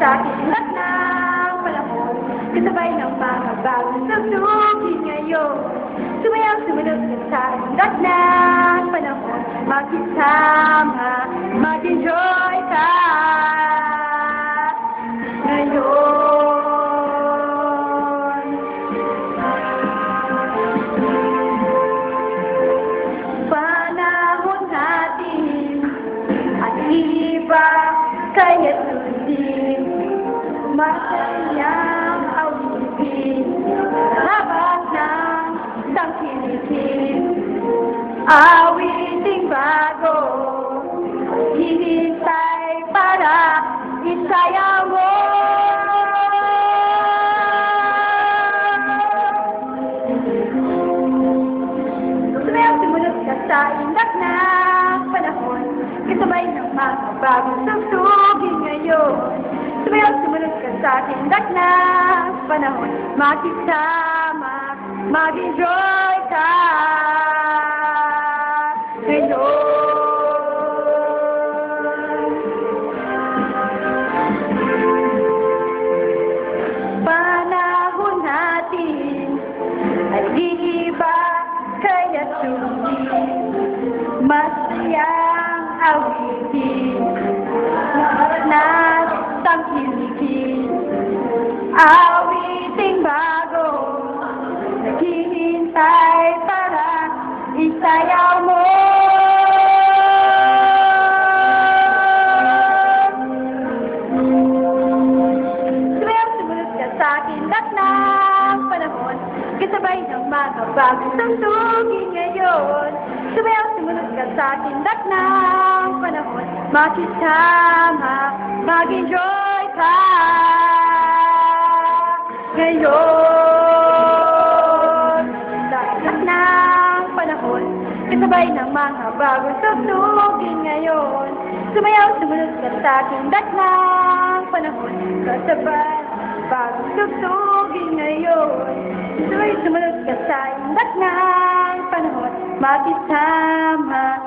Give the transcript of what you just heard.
sa akin lahat ng panahon. Kasabay ng mga bagong sasubin ngayon. Sumayaw, sumunod ka sa akin lahat ng panahon. Makisama, mag-enjoy ka ngayon. Panahon natin at iba kaya sundin, masayang awitin, habang ng tangkilikin, awiting bago, hinintay para isayaw mo. Sumayaw, sumunod ka sa indak ng panahon, kasabay ng mga bagong susugin ngayon. Sumayaw, sumunod ka sa indak ng panahon, makisama, mag-enjoy ka ngayon. Panahon natin ay iba kaya sundin, masayang awitin, naranat tangkilikin, awiting bago, naghihintay para isayaw mo. Sumayaw, sumunod ka sa akin lahat ng panahon, kasabay ng mga bagong sasugin ngayon. Sumayaw, sumunod ka sa akin lahat ng panahon, makisama, mag-enjoy ka ngayon. Lahat ng panahon, kasabay ng mga bagong sasugin ngayon. Sumayaw, sumunod ka sa akin lahat ng panahon, kasabay bagong sasugin ngayon. Sumayaw, sumunod ka sa akin lahat ng panahon, makisama,